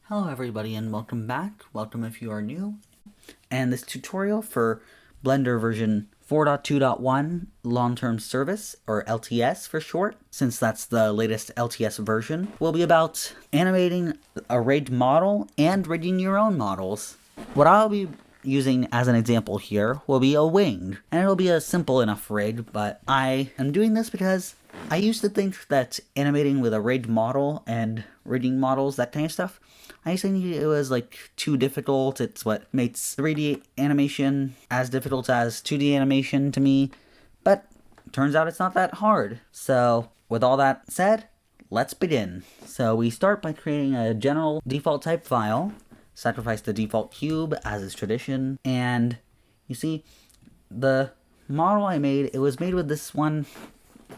Hello everybody and welcome back. Welcome if you are new. And this tutorial for Blender version 4.2.1 long-term service, or LTS for short, since that's the latest LTS version, will be about animating a rigged model and rigging your own models. What I'll be using as an example here will be a wing, and it'll be a simple enough rig, but I am doing this because I used to think that animating with a rigged model and rigging models, that kind of stuff, I used to think it was like too difficult. It's what makes 3D animation as difficult as 2D animation to me, but turns out it's not that hard. So with all that said, let's begin. So we start by creating a general default type file, sacrifice the default cube as is tradition, and you see the model I made, it was made with this one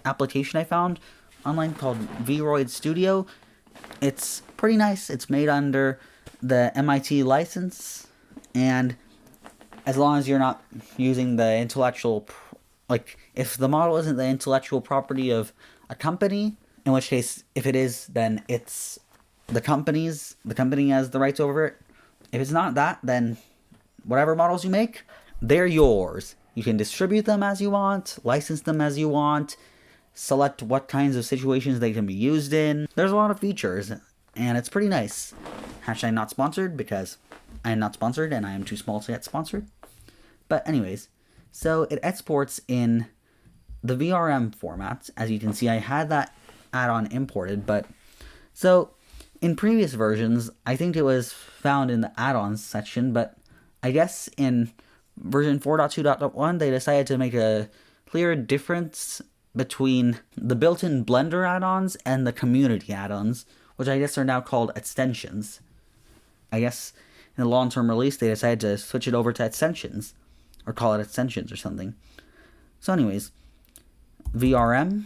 application I found online called VRoid Studio. It's pretty nice. It's made under the MIT license, and as long as you're not using the intellectual, like if the model isn't the intellectual property of a company, in which case if it is, then it's the company has the rights over it. If it's not that, then whatever models you make, they're yours. You can distribute them as you want, license them as you want, select what kinds of situations they can be used in. There's a lot of features, and it's pretty nice. Hashtag not sponsored, because I am not sponsored and I am too small to get sponsored. But anyways, so it exports in the VRM format. As you can see, I had that add-on imported, but so in previous versions, I think it was found in the add-ons section, but I guess in version 4.2.1, they decided to make a clear difference between the built-in Blender add-ons and the community add-ons, which I guess are now called extensions. I guess in the long-term release, they decided to switch it over to extensions, or call it extensions or something. So anyways, VRM,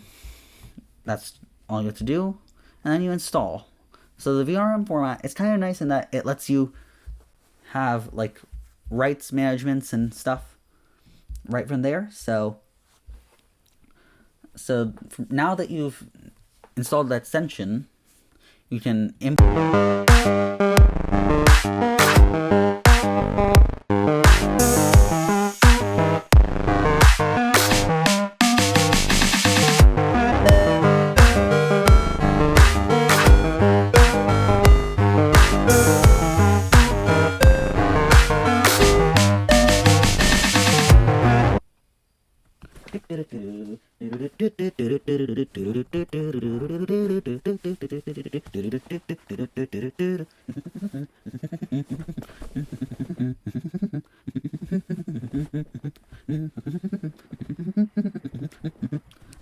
that's all you have to do, and then you install. So the VRM format, it's kind of nice in that it lets you have like rights managements and stuff right from there. So now that you've installed the extension, you can import.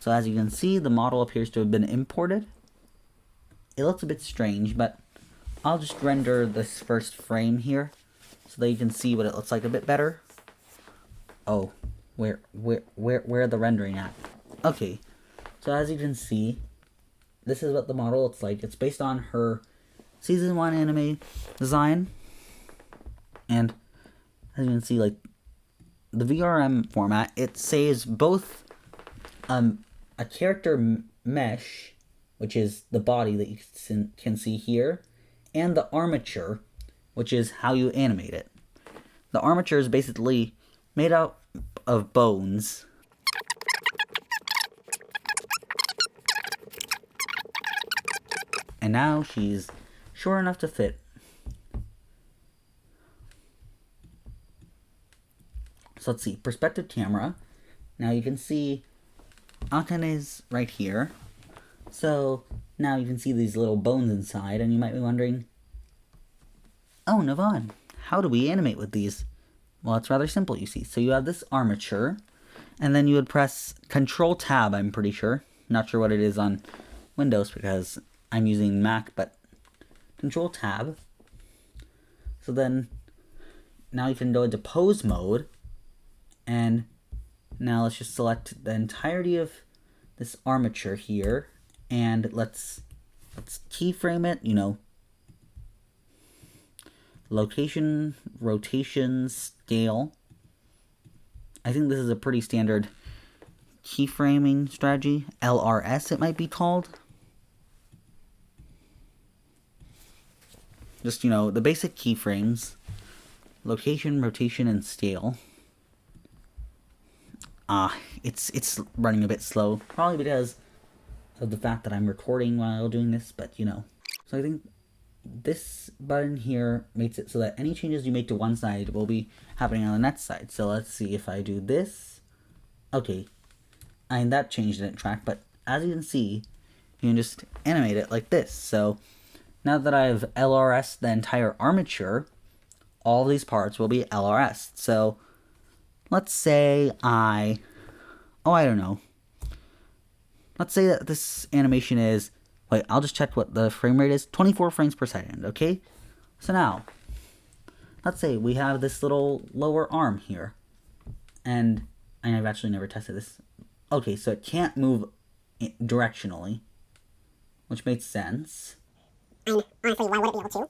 So as you can see, the model appears to have been imported. It looks a bit strange, but I'll just render this first frame here so that you can see what it looks like a bit better. Oh, where the rendering at? Okay, so as you can see, this is what the model looks like. It's based on her Season 1 anime design, and as you can see, like, the VRM format, it saves both a character mesh, which is the body that you can see here, and the armature, which is how you animate it. The armature is basically made out of bones. And now she's short enough to fit. So let's see, perspective camera. Now you can see Akane's right here. So now you can see these little bones inside, and you might be wondering, oh, Navon, how do we animate with these? Well, it's rather simple, you see. So you have this armature, and then you would press Control Tab, I'm pretty sure. Not sure what it is on Windows because I'm using Mac, but Control Tab. So then now you can go into pose mode, and now let's just select the entirety of this armature here, and let's keyframe it, you know, location, rotation, scale. I think this is a pretty standard keyframing strategy. LRS it might be called. just, you know, the basic keyframes. Location, rotation, and scale. It's running a bit slow. Probably because of the fact that I'm recording while doing this, but you know. So I think this button here makes it so that any changes you make to one side will be happening on the next side. So let's see if I do this. Okay. And that change didn't track, but as you can see, you can just animate it like this. So now that I've LRS the entire armature, all these parts will be LRS. So let's say I don't know. Let's say that this animation is, wait, I'll just check what the frame rate is, 24 frames per second, okay? So now, let's say we have this little lower arm here, and I've actually never tested this. Okay, so it can't move directionally, which makes sense. And honestly, why would it be able to?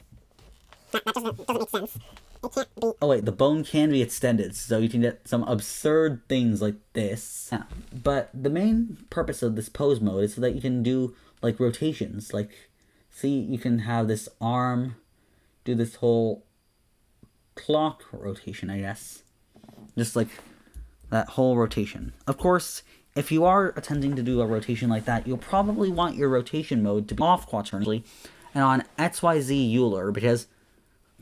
That doesn't make sense. It can't be. Oh wait, the bone can be extended, so you can get some absurd things like this. Yeah, but the main purpose of this pose mode is so that you can do like rotations. Like, see, you can have this arm do this whole clock rotation, I guess. Just like that whole rotation. Of course, if you are attempting to do a rotation like that, you'll probably want your rotation mode to be off quaternionally and on XYZ Euler, because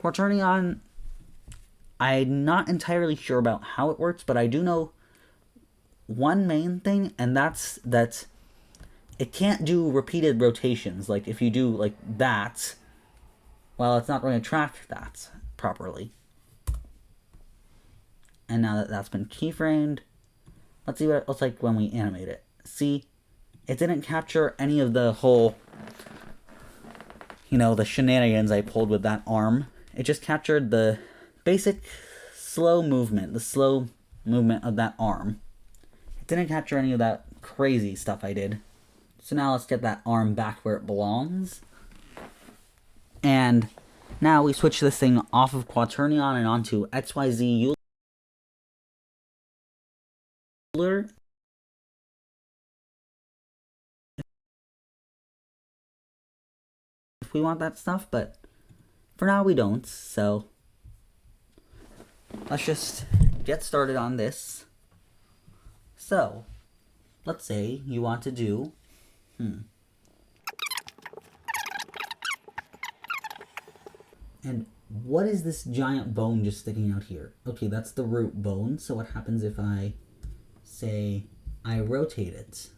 quaternion, I'm not entirely sure about how it works, but I do know one main thing, and that's that it can't do repeated rotations. Like, if you do like that, well, it's not going to track that properly. And now that that's been keyframed, let's see what it looks like when we animate it. See, it didn't capture any of the whole, you know, the shenanigans I pulled with that arm. It just captured the basic slow movement, the slow movement of that arm. It didn't capture any of that crazy stuff I did. So now let's get that arm back where it belongs. And now we switch this thing off of quaternion and onto XYZ Euler. If we want that stuff, but for now we don't, so let's just get started on this. So, let's say you want to do, and what is this giant bone just sticking out here? Okay, that's the root bone, so what happens if I say I rotate it?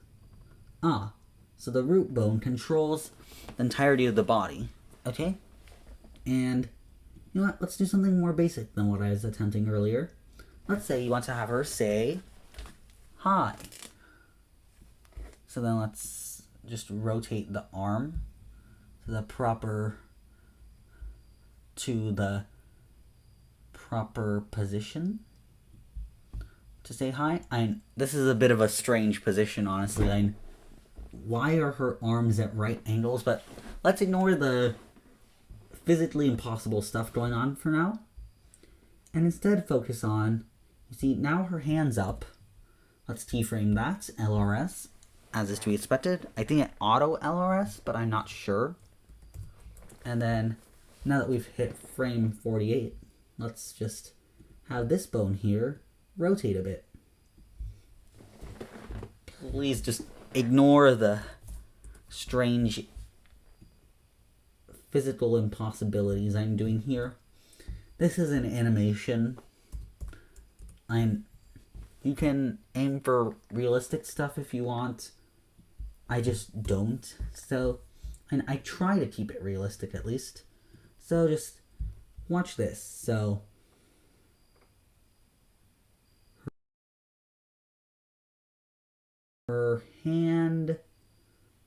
So the root bone controls the entirety of the body, okay? And you know what, let's do something more basic than what I was attempting earlier. Let's say you want to have her say hi. So then let's just rotate the arm to the proper position to say hi. This is a bit of a strange position, honestly. Why are her arms at right angles? But let's ignore the physically impossible stuff going on for now, and instead focus on, you see, now her hand's up. Let's keyframe that, LRS, as is to be expected. I think it auto LRS, but I'm not sure. And then, now that we've hit frame 48, let's just have this bone here rotate a bit. Please just ignore the strange physical impossibilities I'm doing here. This is an animation. You can aim for realistic stuff if you want. I just don't. So, and I try to keep it realistic at least. So just watch this. So her hand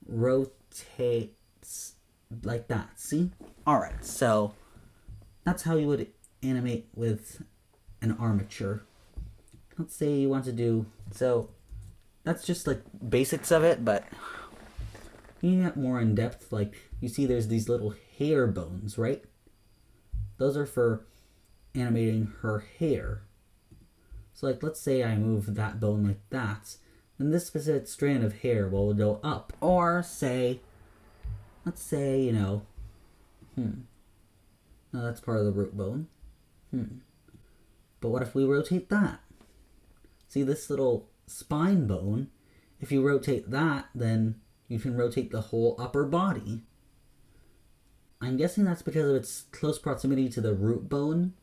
rotates like that, see? Alright, so that's how you would animate with an armature. Let's say you want to do, so that's just like basics of it, but you can get more in depth. Like, you see there's these little hair bones, right? Those are for animating her hair. So like, let's say I move that bone like that, then this specific strand of hair will go up. Or say, let's say, you know, No, that's part of the root bone. But what if we rotate that? See this little spine bone? If you rotate that, then you can rotate the whole upper body. I'm guessing that's because of its close proximity to the root bone.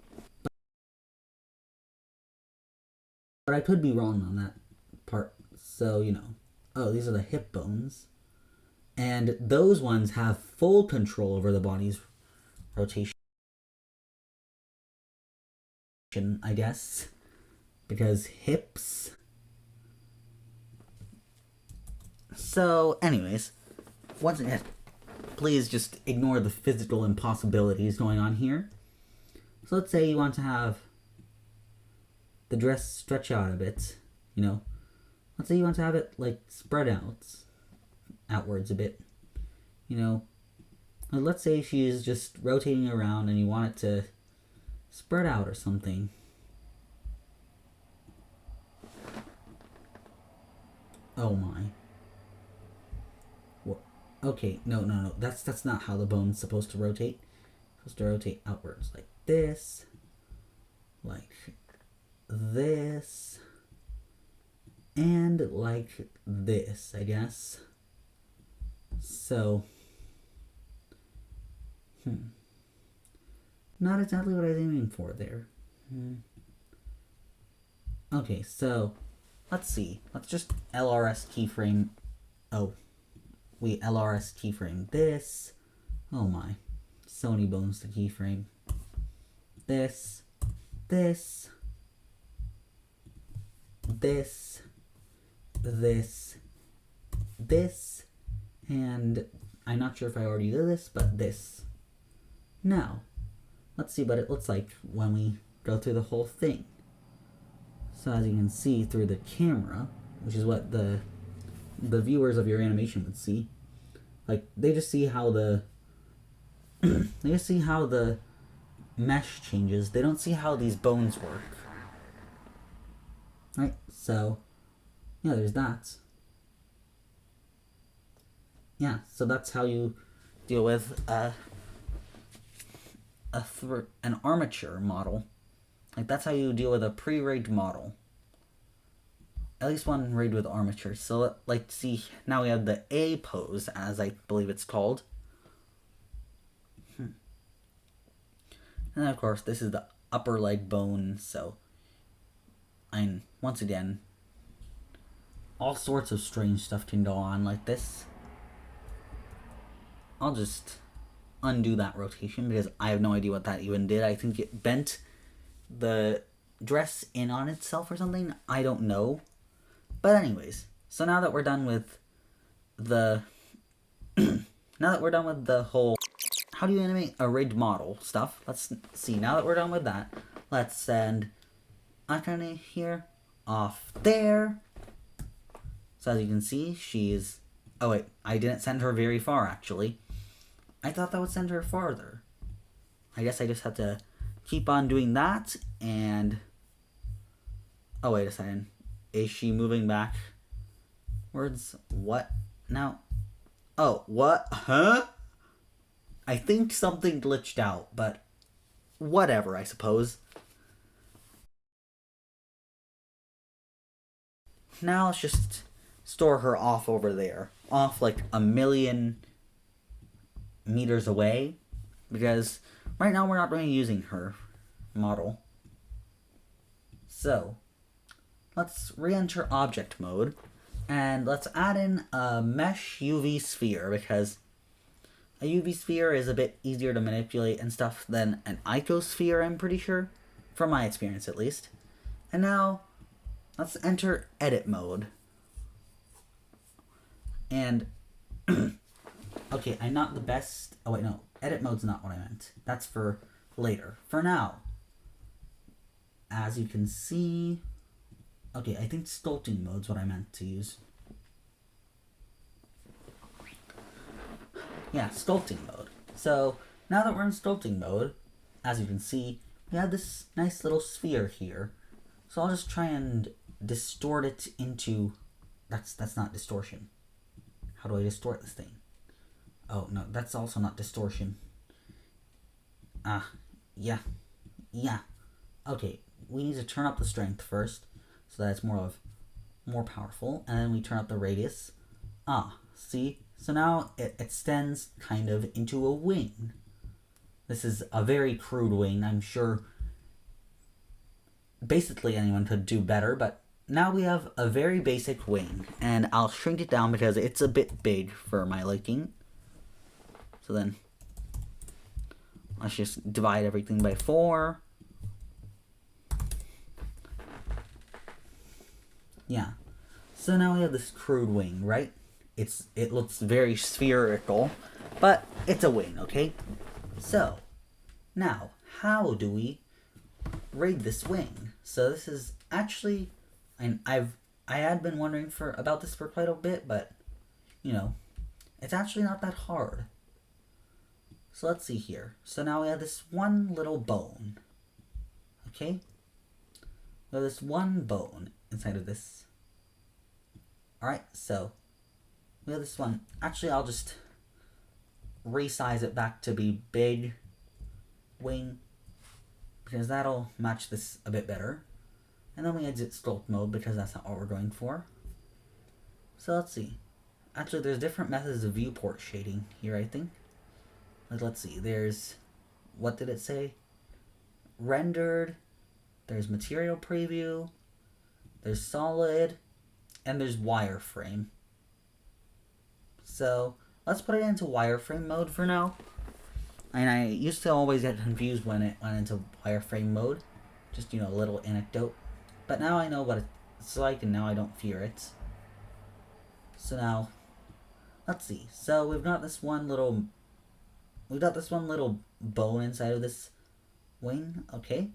But I could be wrong on that part. So, oh, these are the hip bones. And those ones have full control over the body's rotation, I guess. Because hips. So, anyways, once again, please just ignore the physical impossibilities going on here. So let's say you want to have the dress stretch out a bit, Let's say you want to have it, spread outwards a bit, Let's say she's just rotating around and you want it to spread out or something. Oh my. What? Okay, no. That's not how the bone's supposed to rotate. It's supposed to rotate outwards like this. Like this. And like this, I guess. So, not exactly what I was aiming for there. Okay, so, let's see. Let's just LRS keyframe. Oh, we LRS keyframe this. Oh my. So many bones to keyframe. This. This. This. This, and I'm not sure if I already did this, but this. Now, let's see what it looks like when we go through the whole thing. So as you can see through the camera, which is what the viewers of your animation would see, they just see how the mesh changes. They don't see how these bones work. Right? So yeah, there's that. Yeah, so that's how you deal with an armature model. That's how you deal with a pre-rigged model. At least one rigged with armature. So see, now we have the A pose, as I believe it's called. And then of course this is the upper leg bone, so once again, all sorts of strange stuff can go on like this. I'll just undo that rotation because I have no idea what that even did. I think it bent the dress in on itself or something. I don't know. But anyways, so now that we're done with the whole how do you animate a rigged model stuff, let's see. Now that we're done with that, let's send Akane here off there. So as you can see, she's... Oh wait, I didn't send her very far actually. I thought that would send her farther. I guess I just have to keep on doing that and... Oh wait a second. Is she moving back? Words? What? Now? Oh, what? Huh? I think something glitched out, but whatever, I suppose. Now let's just store her off over there. Off like a million meters away. Because right now we're not really using her model. So, let's re-enter object mode. And let's add in a mesh UV sphere, because a UV sphere is a bit easier to manipulate and stuff than an icosphere, I'm pretty sure. From my experience, at least. And now, let's enter edit mode. And, okay, I'm not the best... Oh, wait, no. Edit mode's not what I meant. That's for later. For now, as you can see... Okay, I think sculpting mode's what I meant to use. Yeah, sculpting mode. So, now that we're in sculpting mode, as you can see, we have this nice little sphere here. So I'll just try and distort it into... That's not distortion. How do I distort this thing? Oh, no, that's also not distortion. Yeah. Yeah. Okay, we need to turn up the strength first, so that it's more powerful, and then we turn up the radius. See? So now it extends kind of into a wing. This is a very crude wing. I'm sure basically anyone could do better, but now we have a very basic wing, and I'll shrink it down because it's a bit big for my liking. So then let's just divide everything by 4. Yeah. So now we have this crude wing, right? It looks very spherical, but it's a wing, okay? So, now, how do we raid this wing? So this is actually, and I had been wondering about this for quite a bit, but you know, it's actually not that hard. So let's see here. So now we have this one little bone. Okay? We have this one bone inside of this. Alright, so we have this one. Actually, I'll just resize it back to be big wing, because that'll match this a bit better. And then we exit sculpt mode because that's not what we're going for. So let's see. Actually, there's different methods of viewport shading here, I think. Let's see. There's, what did it say? Rendered. There's material preview. There's solid. And there's wireframe. So let's put it into wireframe mode for now. And I used to always get confused when it went into wireframe mode. Just, a little anecdote. But now I know what it's like, and now I don't fear it. So now, let's see. So we've got this one little bone inside of this wing. Okay.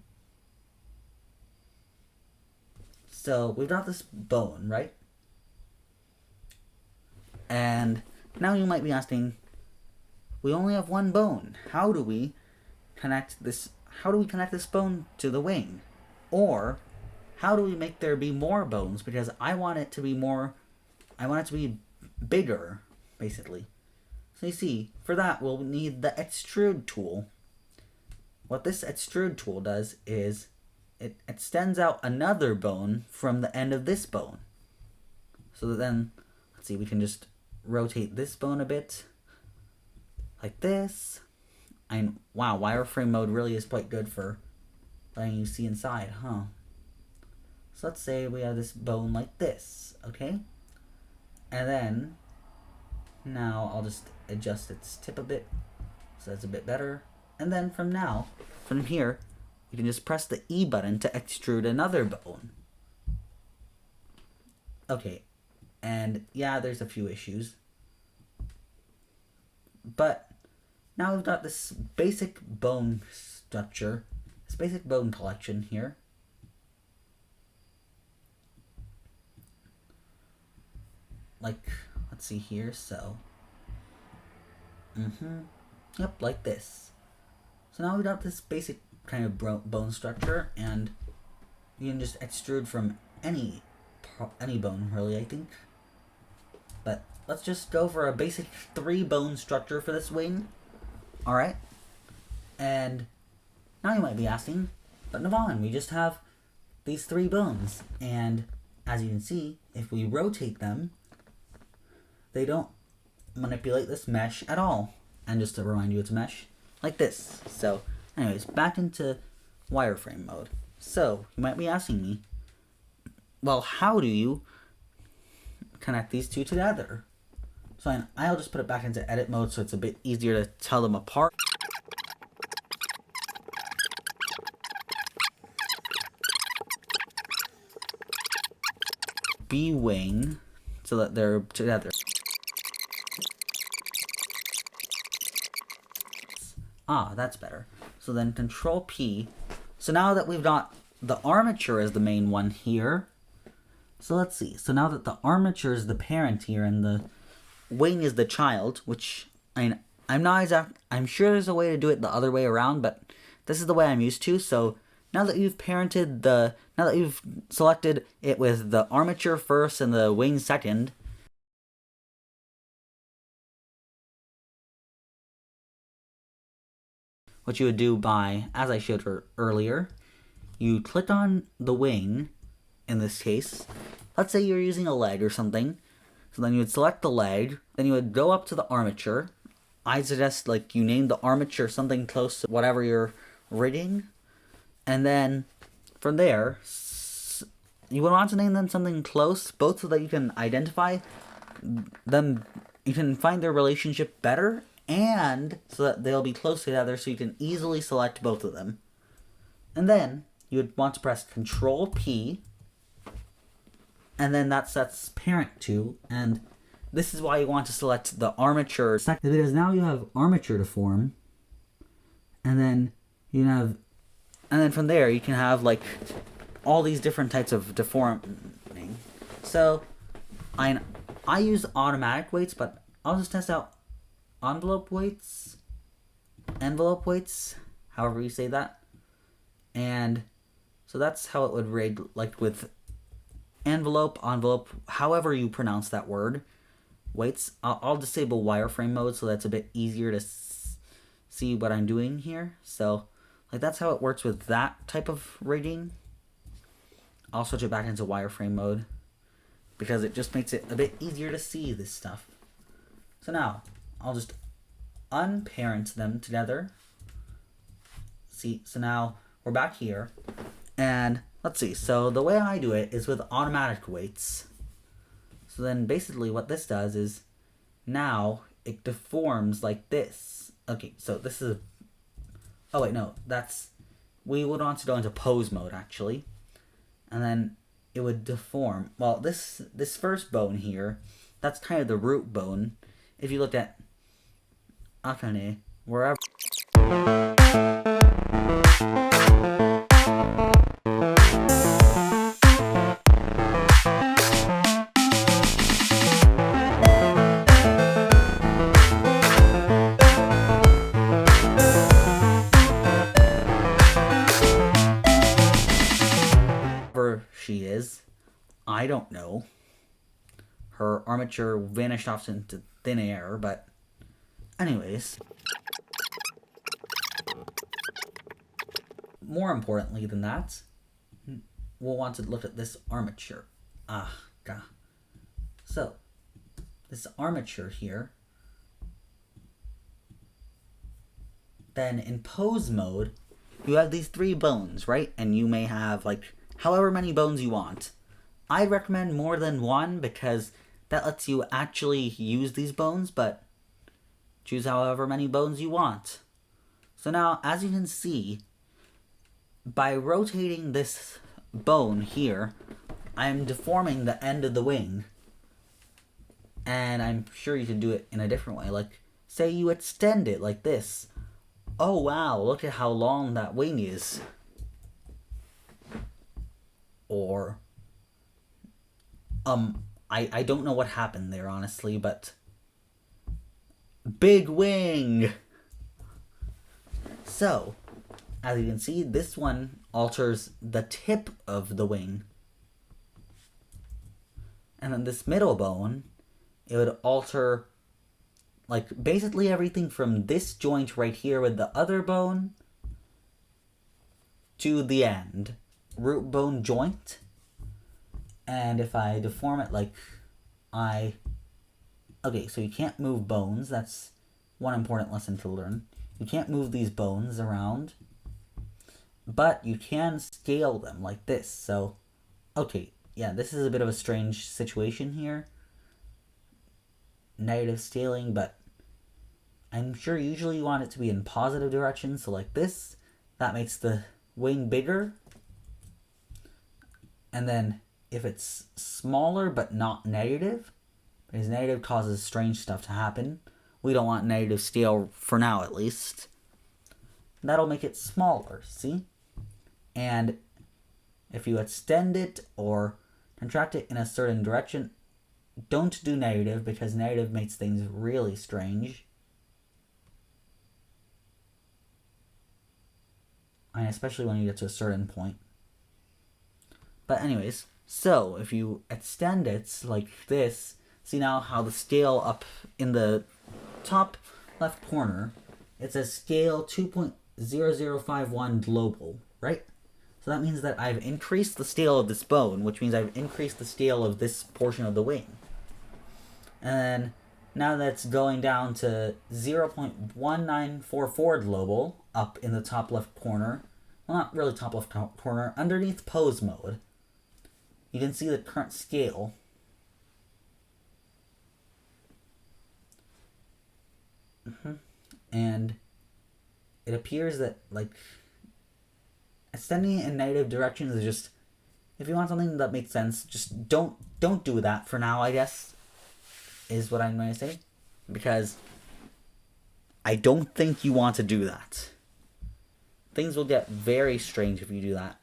So we've got this bone, right? And now you might be asking, we only have one bone. How do we connect this bone to the wing? Or how do we make there be more bones? Because I want it to be bigger, basically. So you see, for that we'll need the extrude tool. What this extrude tool does is it extends out another bone from the end of this bone. So that then, let's see, we can just rotate this bone a bit, like this. And wow, wireframe mode really is quite good for letting you see inside, huh? So let's say we have this bone like this, okay? And then, now I'll just adjust its tip a bit, so that's a bit better. And then from here, we can just press the E button to extrude another bone. Okay, and yeah, there's a few issues. But now we've got this basic bone structure, this basic bone collection here. Like, let's see here, so. Yep, like this. So now we've got this basic kind of bone structure, and you can just extrude from any bone, really, I think. But let's just go for a basic 3 bone structure for this wing. Alright. And now you might be asking, but Navon, we just have these 3 bones. And as you can see, if we rotate them, they don't manipulate this mesh at all. And just to remind you, it's mesh like this. So anyways, back into wireframe mode. So you might be asking me, well, how do you connect these two together? So I'll just put it back into edit mode so it's a bit easier to tell them apart. B-wing so that they're together. That's better. So then Control P. So now that we've got the armature as the main one here. So let's see. So now that the armature is the parent here and the wing is the child, which I'm sure there's a way to do it the other way around, but this is the way I'm used to. So now that you've selected it with the armature first and the wing second, what you would do by, as I showed earlier, you click on the wing, in this case. Let's say you're using a leg or something. So then you would select the leg, then you would go up to the armature. I suggest like you name the armature something close to whatever you're rigging. And then from there, you would want to name them something close, both so that you can identify them, you can find their relationship better, and so that they'll be close together so you can easily select both of them. And then you would want to press Control P, and then that sets parent to, and this is why you want to select the armature, because now you have armature to form, and then you have, and then from there you can have like all these different types of deforming. So I use automatic weights, but I'll just test out envelope weights, however you say that. And so that's how it would rig, like with envelope, however you pronounce that word. Weights. I'll disable wireframe mode so that's a bit easier to see what I'm doing here. So like that's how it works with that type of rigging. I'll switch it back into wireframe mode because it just makes it a bit easier to see this stuff. So now I'll just unparent them together. See, so now we're back here, and let's see. So the way I do it is with automatic weights. So then basically what this does is now it deforms like this. Okay, so this is, oh wait, no, that's, we would want to go into pose mode actually. And then it would deform. Well, this first bone here, that's kind of the root bone. If you look at Akane, wherever she is, I don't know. Her armature vanished off into thin air, but anyways. More importantly than that, we'll want to look at this armature. So, this armature here, then in pose mode, you have these 3 bones, right? And you may have like however many bones you want. I'd recommend more than 1 because that lets you actually use these bones, but choose however many bones you want. So now, as you can see, by rotating this bone here, I'm deforming the end of the wing. And I'm sure you can do it in a different way. Like, say you extend it like this. Oh wow, look at how long that wing is. Or, I don't know what happened there, honestly, but big wing! So, as you can see, this one alters the tip of the wing. And then this middle bone, it would alter, like, basically everything from this joint right here with the other bone to the end. Root bone joint. And if I deform it like okay, so you can't move bones. That's one important lesson to learn. You can't move these bones around, but you can scale them like this. So, okay, yeah, this is a bit of a strange situation here. Negative scaling, but I'm sure usually you want it to be in positive direction. So like this, that makes the wing bigger. And then if it's smaller but not negative, because negative causes strange stuff to happen, we don't want negative scale for now at least. That'll make it smaller, see? And if you extend it or contract it in a certain direction, don't do negative because negative makes things really strange. And especially when you get to a certain point. But anyways, so if you extend it like this, see now how the scale up in the top left corner, it says scale 2. 0.051 global, right? So that means that I've increased the scale of this bone, which means I've increased the scale of this portion of the wing. And then now that's going down to 0.1944 global up in the top left corner. Well, not really top left corner, underneath pose mode. You can see the current scale. And it appears that, like, ascending in negative directions is just, if you want something that makes sense, just don't do that for now, I guess, is what I'm going to say. Because I don't think you want to do that. Things will get very strange if you do that,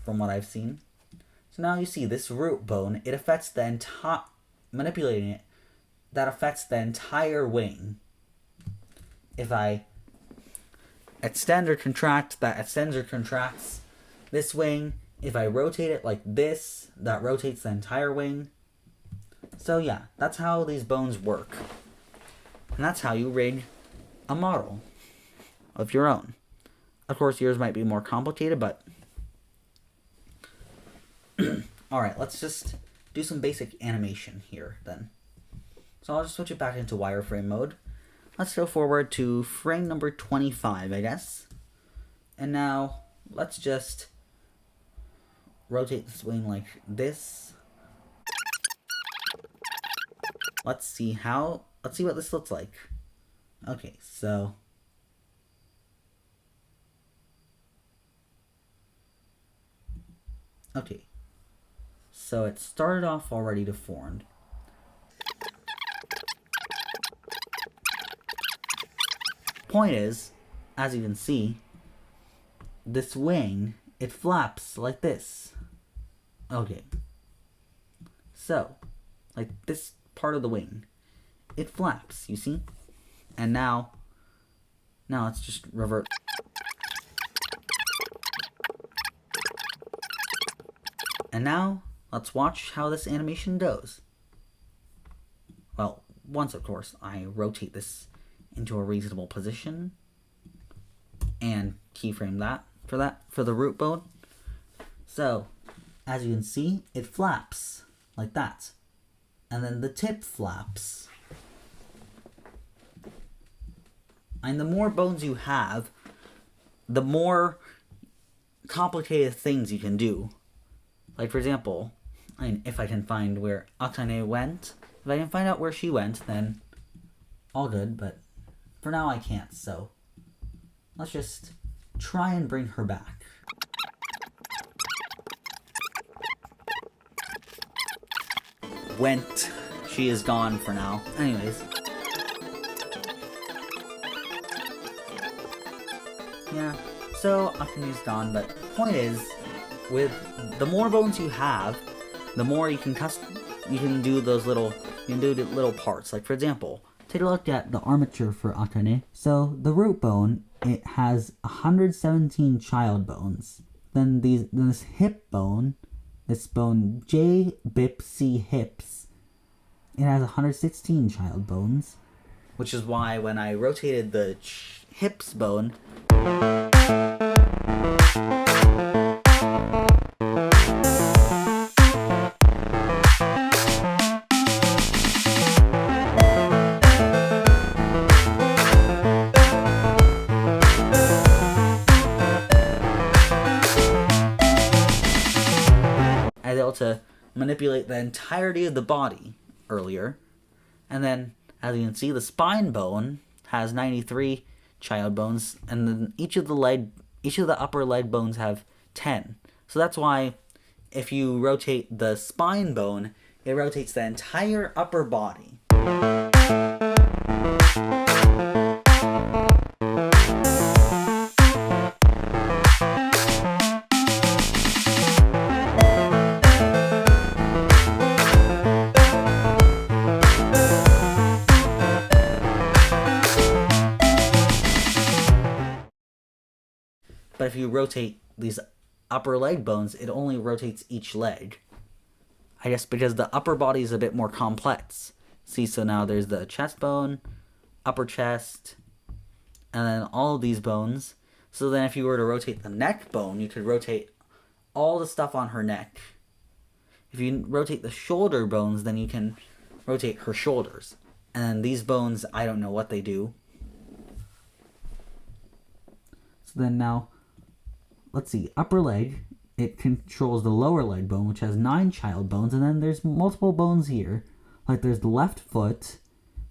from what I've seen. So now you see this root bone, it affects the entire, manipulating it, that affects the entire wing. If I extend or contract, that extends or contracts this wing. If I rotate it like this, that rotates the entire wing. So yeah, that's how these bones work. And that's how you rig a model of your own. Of course, yours might be more complicated, but... Alright, let's just do some basic animation here, then. So I'll just switch it back into wireframe mode. Let's go forward to frame number 25, I guess. And now, let's just rotate this wing like this. Let's see what this looks like. Okay, so... Okay. So it started off already deformed. Point is, as you can see, this wing, it flaps like this. Okay. So, like this part of the wing, it flaps, you see? And now let's just revert. And now, let's watch how this animation goes. Well, once of course I rotate this into a reasonable position and keyframe that for the root bone. So, as you can see, it flaps like that. And then the tip flaps. And the more bones you have, the more complicated things you can do. Like, for example, if I can find where Akane went, if I can find out where she went, then all good, but for now I can't, so let's just try and bring her back. Went. She is gone for now. Anyways. Yeah, so Akane's gone, but point is, with the more bones you have, the more you can do those little parts. Like, for example, take a look at the armature for Akane. So the root bone, it has 117 child bones. Then this hip bone, this bone J Bip C hips, it has 116 child bones, which is why when I rotated the hips bone, I was able to manipulate the entirety of the body earlier. And then, as you can see, the spine bone has 93 child bones, and then each of the upper leg bones have 10. So that's why if you rotate the spine bone, it rotates the entire upper body. But if you rotate these upper leg bones, it only rotates each leg. I guess because the upper body is a bit more complex. See, so now there's the chest bone, upper chest, and then all of these bones. So then if you were to rotate the neck bone, you could rotate all the stuff on her neck. If you rotate the shoulder bones, then you can rotate her shoulders. And these bones, I don't know what they do. So then now, let's see, upper leg, it controls the lower leg bone, which has 9 child bones, and then there's multiple bones here. Like there's the left foot,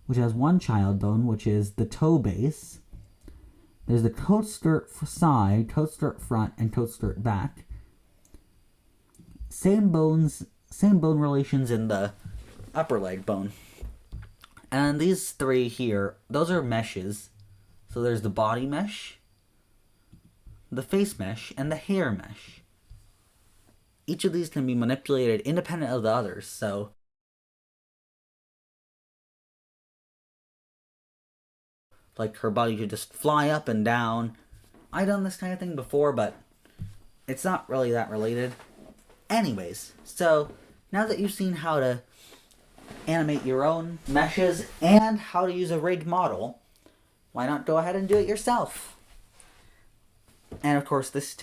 which has 1 child bone, which is the toe base. There's the coat skirt side, coat skirt front, and coat skirt back. Same bone relations in the upper leg bone. And these 3 here, those are meshes. So there's the body mesh, the face mesh, and the hair mesh. Each of these can be manipulated independent of the others, so like her body could just fly up and down. I've done this kind of thing before, but it's not really that related. Anyways, so now that you've seen how to animate your own meshes and how to use a rigged model, why not go ahead and do it yourself? And of course, these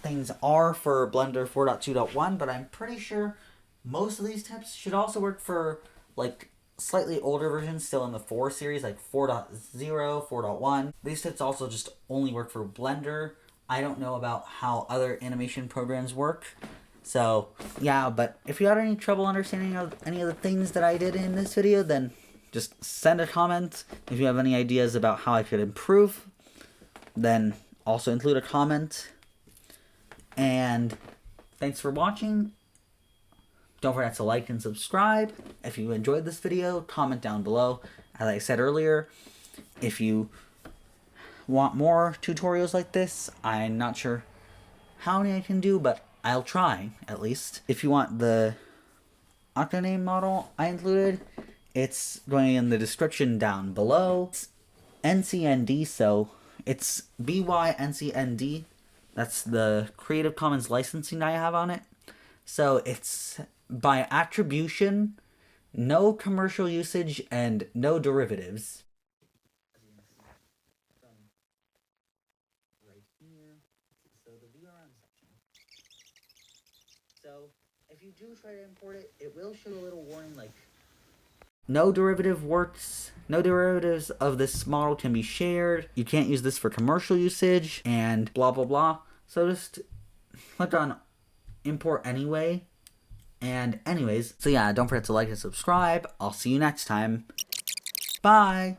things are for Blender 4.2.1, but I'm pretty sure most of these tips should also work for like slightly older versions still in the 4 series, like 4.0, 4.1. These tips also just only work for Blender. I don't know about how other animation programs work. So, yeah, but if you had any trouble understanding of any of the things that I did in this video, then just send a comment. If you have any ideas about how I could improve, then also include a comment. And thanks for watching. Don't forget to like and subscribe. If you enjoyed this video, comment down below. As I said earlier, if you want more tutorials like this, I'm not sure how many I can do, but I'll try, at least. If you want the Akane model I included, it's going in the description down below. It's NCND, so it's BYNCND. That's the Creative Commons licensing I have on it. So it's by attribution, no commercial usage, and no derivatives. Right here. So the VRM section. So if you do try to import it, it will show a little warning like no derivative works, no derivatives of this model can be shared, you can't use this for commercial usage, and blah blah blah. So just click on import anyway. And anyways, so yeah, don't forget to like and subscribe. I'll see you next time. Bye!